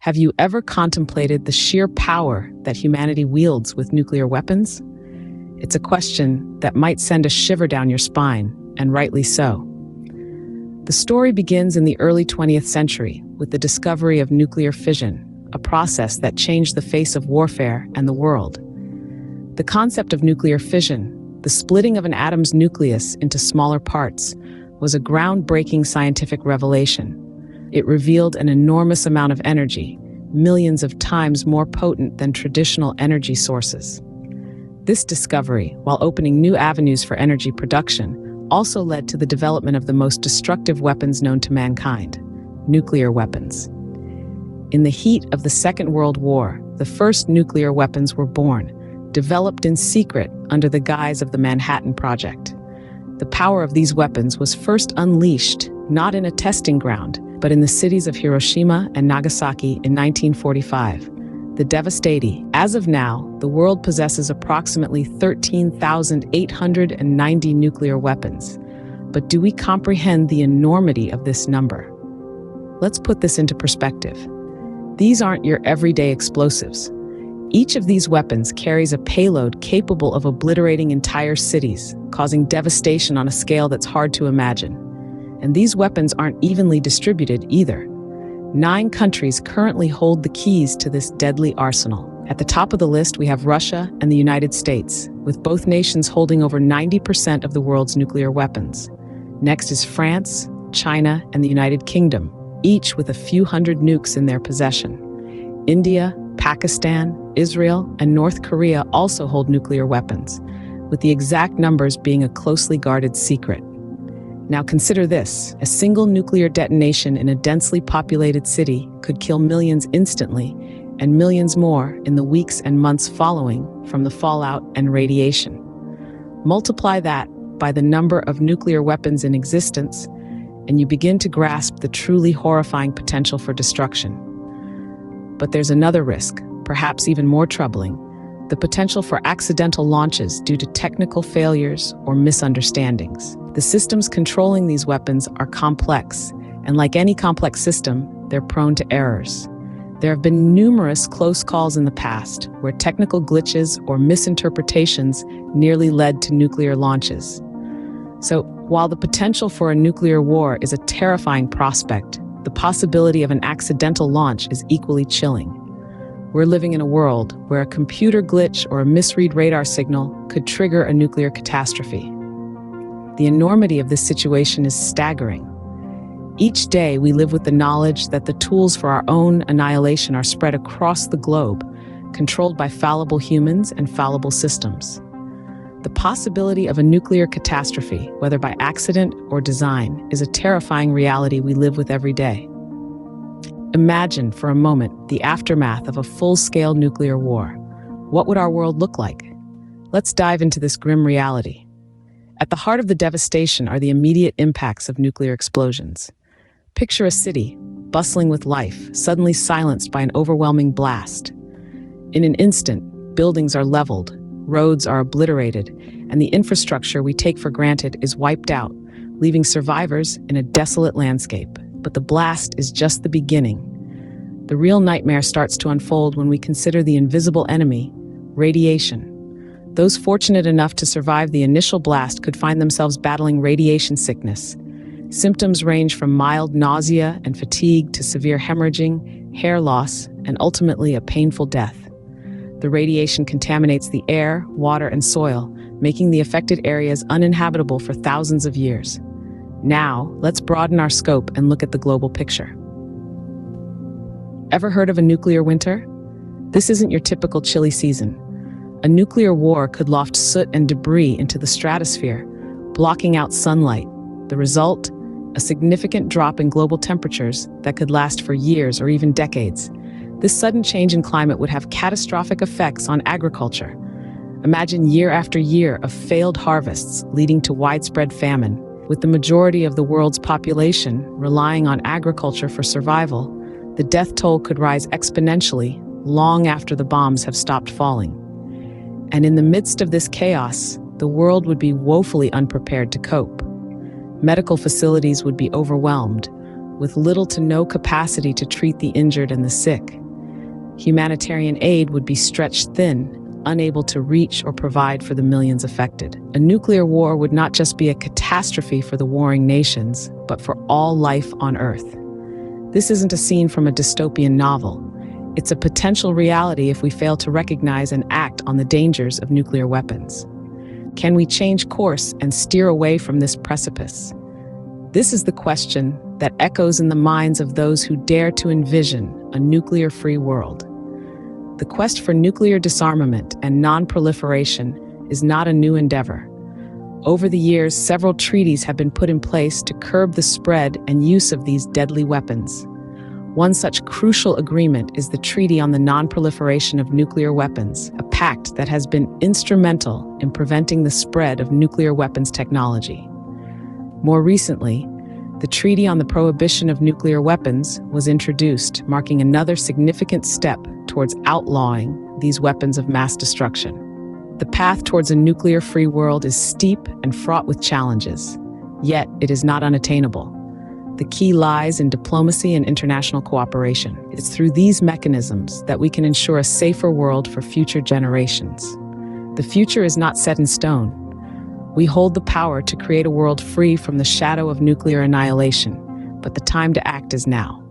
Have you ever contemplated the sheer power that humanity wields with nuclear weapons? It's a question that might send a shiver down your spine, and rightly so. The story begins in the early 20th century with the discovery of nuclear fission, a process that changed the face of warfare and the world. The concept of nuclear fission, the splitting of an atom's nucleus into smaller parts, was a groundbreaking scientific revelation. It revealed an enormous amount of energy, millions of times more potent than traditional energy sources. This discovery, while opening new avenues for energy production, also led to the development of the most destructive weapons known to mankind, nuclear weapons. In the heat of the Second World War, the first nuclear weapons were born, developed in secret under the guise of the Manhattan Project. The power of these weapons was first unleashed, not in a testing ground, but in the cities of Hiroshima and Nagasaki in 1945. The devastating. As of now, the world possesses approximately 13,890 nuclear weapons. But do we comprehend the enormity of this number? Let's put this into perspective. These aren't your everyday explosives. Each of these weapons carries a payload capable of obliterating entire cities, causing devastation on a scale that's hard to imagine. And these weapons aren't evenly distributed either. 9 countries currently hold the keys to this deadly arsenal. At the top of the list, we have Russia and the United States, with both nations holding over 90% of the world's nuclear weapons. Next is France, China, and the United Kingdom, each with a few hundred nukes in their possession. India, Pakistan, Israel, and North Korea also hold nuclear weapons, with the exact numbers being a closely guarded secret. Now consider this: a single nuclear detonation in a densely populated city could kill millions instantly, and millions more in the weeks and months following from the fallout and radiation. Multiply that by the number of nuclear weapons in existence, and you begin to grasp the truly horrifying potential for destruction. But there's another risk, perhaps even more troubling: the potential for accidental launches due to technical failures or misunderstandings. The systems controlling these weapons are complex, and like any complex system, they're prone to errors. There have been numerous close calls in the past where technical glitches or misinterpretations nearly led to nuclear launches. So, while the potential for a nuclear war is a terrifying prospect, the possibility of an accidental launch is equally chilling. We're living in a world where a computer glitch or a misread radar signal could trigger a nuclear catastrophe. The enormity of this situation is staggering. Each day, we live with the knowledge that the tools for our own annihilation are spread across the globe, controlled by fallible humans and fallible systems. The possibility of a nuclear catastrophe, whether by accident or design, is a terrifying reality we live with every day. Imagine for a moment the aftermath of a full-scale nuclear war. What would our world look like? Let's dive into this grim reality. At the heart of the devastation are the immediate impacts of nuclear explosions. Picture a city, bustling with life, suddenly silenced by an overwhelming blast. In an instant, buildings are leveled, roads are obliterated, and the infrastructure we take for granted is wiped out, leaving survivors in a desolate landscape. But the blast is just the beginning. The real nightmare starts to unfold when we consider the invisible enemy, radiation. Those fortunate enough to survive the initial blast could find themselves battling radiation sickness. Symptoms range from mild nausea and fatigue to severe hemorrhaging, hair loss, and ultimately a painful death. The radiation contaminates the air, water, and soil, making the affected areas uninhabitable for thousands of years. Now, let's broaden our scope and look at the global picture. Ever heard of a nuclear winter? This isn't your typical chilly season. A nuclear war could loft soot and debris into the stratosphere, blocking out sunlight. The result? A significant drop in global temperatures that could last for years or even decades. This sudden change in climate would have catastrophic effects on agriculture. Imagine year after year of failed harvests leading to widespread famine. With the majority of the world's population relying on agriculture for survival, the death toll could rise exponentially long after the bombs have stopped falling. And in the midst of this chaos, the world would be woefully unprepared to cope. Medical facilities would be overwhelmed, with little to no capacity to treat the injured and the sick. Humanitarian aid would be stretched thin, unable to reach or provide for the millions affected. A nuclear war would not just be a catastrophe for the warring nations, but for all life on Earth. This isn't a scene from a dystopian novel. It's a potential reality if we fail to recognize and act on the dangers of nuclear weapons. Can we change course and steer away from this precipice? This is the question that echoes in the minds of those who dare to envision a nuclear-free world. The quest for nuclear disarmament and non-proliferation is not a new endeavor. Over the years, several treaties have been put in place to curb the spread and use of these deadly weapons. One such crucial agreement is the Treaty on the Non-Proliferation of Nuclear Weapons, a pact that has been instrumental in preventing the spread of nuclear weapons technology. More recently, the Treaty on the Prohibition of Nuclear Weapons was introduced, marking another significant step towards outlawing these weapons of mass destruction. The path towards a nuclear-free world is steep and fraught with challenges, yet it is not unattainable. The key lies in diplomacy and international cooperation. It's through these mechanisms that we can ensure a safer world for future generations. The future is not set in stone. We hold the power to create a world free from the shadow of nuclear annihilation, but the time to act is now.